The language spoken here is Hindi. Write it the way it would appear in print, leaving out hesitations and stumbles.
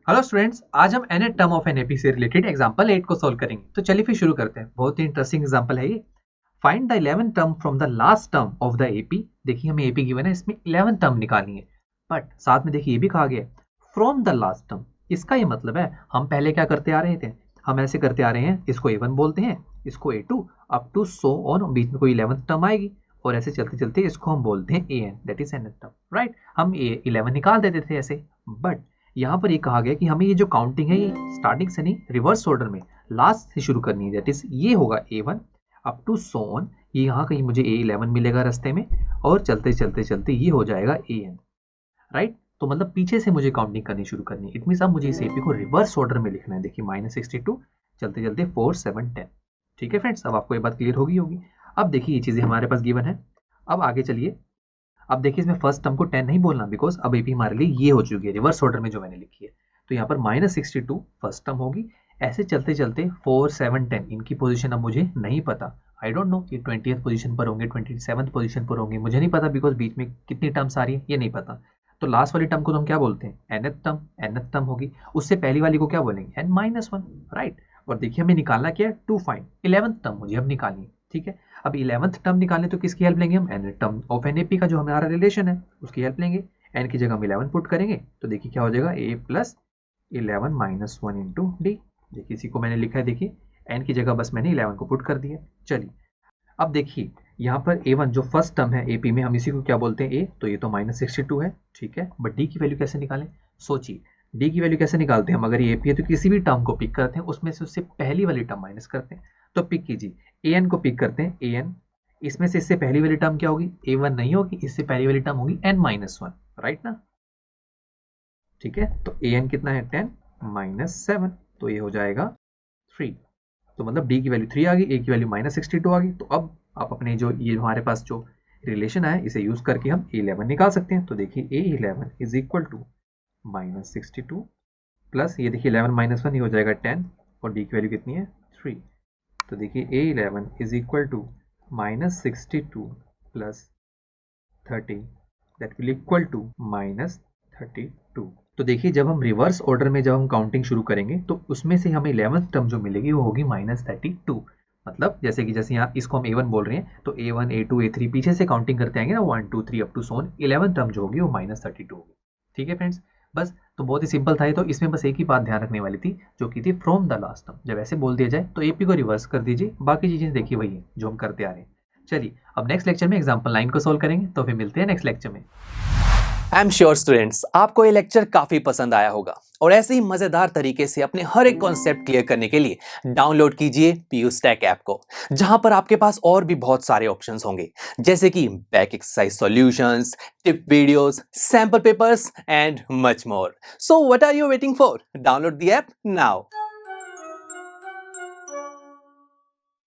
हेलो स्टूडेंट्स, आज हम nth टर्म ऑफ एनएपी से रिलेटेड एग्जांपल 8 को सॉल्व करेंगे। तो चलिए फिर शुरू करते हैं। बहुत ही इंटरेस्टिंग एग्जांपल है ये। Find the 11th term from the last term of the AP. देखिए हमें एपी गिवन है, इसमें 11th टर्म निकालनी है, बट साथ में देखिए ये भी कहा गया है फ्रॉम द लास्ट टर्म। इसका ये मतलब है हम पहले क्या करते आ रहे थे, हम ऐसे करते आ रहे हैं, इसको a1 बोलते हैं, इसको a2 up to so on, बीच में कोई 11th टर्म आएगी और ऐसे चलते चलते इसको हम बोलते हैं an, that is nth term, right. हम a11 निकाल देते थे ऐसे, बट यहाँ पर ये कहा गया कि हमें ये जो काउंटिंग है ये स्टार्टिंग से नहीं, रिवर्स ऑर्डर में लास्ट से शुरू करनी है। दैट इज ये होगा a1 up to so on, ये यहाँ कहीं मुझे a11 मिलेगा रास्ते में और चलते चलते चलते ये हो जाएगा an, राइट। तो मतलब पीछे से मुझे काउंटिंग करनी शुरू करनी है। इट मीन्स अब मुझे इस एपी को रिवर्स ऑर्डर में लिखना है। देखिए -62 चलते चलते 4 7 10। ठीक है फ्रेंड्स, अब आपको ये बात क्लियर होगी। अब देखिए ये चीजें हमारे पास गिवन है। अब आगे चलिए। अब देखिए इसमें फर्स्ट टर्म को 10 नहीं बोलना, बिकॉज अब एपी हमारे लिए ये हो चुकी है रिवर्स ऑर्डर में जो मैंने लिखी है। तो यहाँ पर -62 फर्स्ट टर्म होगी। ऐसे चलते चलते 4 7 10 इनकी पोजीशन अब मुझे नहीं पता। आई डोंट नो ये 20th पोजीशन पर होंगे, 27th पोजीशन पर होंगे, मुझे नहीं पता, बिकॉज बीच में कितनी टर्म्स आ रही है ये नहीं पता। तो लास्ट वाली टर्म को तो हम क्या बोलते हैं, nth टर्म होगी। उससे पहली वाली को क्या बोलेंगे, n-1, राइट। और देखिए हमें निकालना क्या है, टू फाइंड 11th टर्म मुझे अब निकालनी है। ठीक है, अब 11th टर्म निकालने तो किसकी हेल्प लेंगे हम, nth टर्म ऑफ एनएपी का जो हमारा रिलेशन है उसकी हेल्प लेंगे। n की जगह हम 11 पुट करेंगे तो देखिए क्या हो जाएगा, a plus 11 minus 1 into D. देखिए इसी को मैंने लिखा है, देखिए n की जगह बस मैंने 11 को पुट कर दिया। चलिए अब देखिए यहाँ पर a1 जो फर्स्ट टर्म है एपी में, हम इसी को क्या बोलते हैं a, तो ये तो -62 है। ठीक है, बट d की वैल्यू कैसे निकालें, सोचिए d की वैल्यू कैसे निकालते हैं हम। अगर ये एपी है तो किसी भी टर्म को पिक करते हैं, उसमें से उससे पहली वाली टर्म माइनस करते हैं। तो पिक कीजिए, an को पिक करते हैं, an इसमें से इससे पहली वाली टर्म क्या होगी, a1 नहीं होगी, इससे पहली वाली टर्म होगी n-1, राइट ना। ठीक है, तो an कितना है 10 - 7, तो ये हो जाएगा 3। तो मतलब d की वैल्यू 3 आ गई, a की वैल्यू -62 आ गई। तो अब आप अपने जो ये हमारे पास जो रिलेशन है इसे यूज करके हम a11 निकाल सकते हैं। तो देखिए a11 is equal to -62 plus ये देखिए 11 - 1 ये हो जाएगा 10 और d की वैल्यू कितनी है 3। तो देखिए a11 is equal to -62 plus 30 that will equal to -32। तो देखिए जब हम रिवर्स ऑर्डर में जब हम काउंटिंग शुरू करेंगे तो उसमें से हमें 11th टर्म जो मिलेगी वो होगी -32। मतलब जैसे यहाँ इसको हम a1 बोल रहे हैं तो a1 a2 a3 पीछे से काउंटिंग करते आएंगे ना, 1 2 3 up to Son, 11th term जो होगी वो -32 होगी। ठीक है फ्रेंड्स, बस तो बहुत ही सिंपल था ये। तो इसमें बस एक ही बात ध्यान रखने वाली थी जो कि थी फ्रॉम द लास्ट टर्म। जब ऐसे बोल दिया जाए तो एपी को रिवर्स कर दीजिए, बाकी चीजें देखिए वही है जो हम करते आ रहे हैं। चलिए अब नेक्स्ट लेक्चर में एग्जाम्पल 9 को सोल्व करेंगे, तो फिर मिलते हैं नेक्स्ट लेक्चर में। आई एम श्योर स्टूडेंट्स आपको ये लेक्चर काफी पसंद आया होगा और ऐसे ही मजेदार तरीके से अपने हर एक कॉन्सेप्ट क्लियर करने के लिए डाउनलोड कीजिए पीयूस्टैक ऐप को, जहां पर आपके पास और भी बहुत सारे ऑप्शंस होंगे, जैसे कि back exercise solutions, tip videos, sample papers and much more. So what are you waiting for? Download the app now.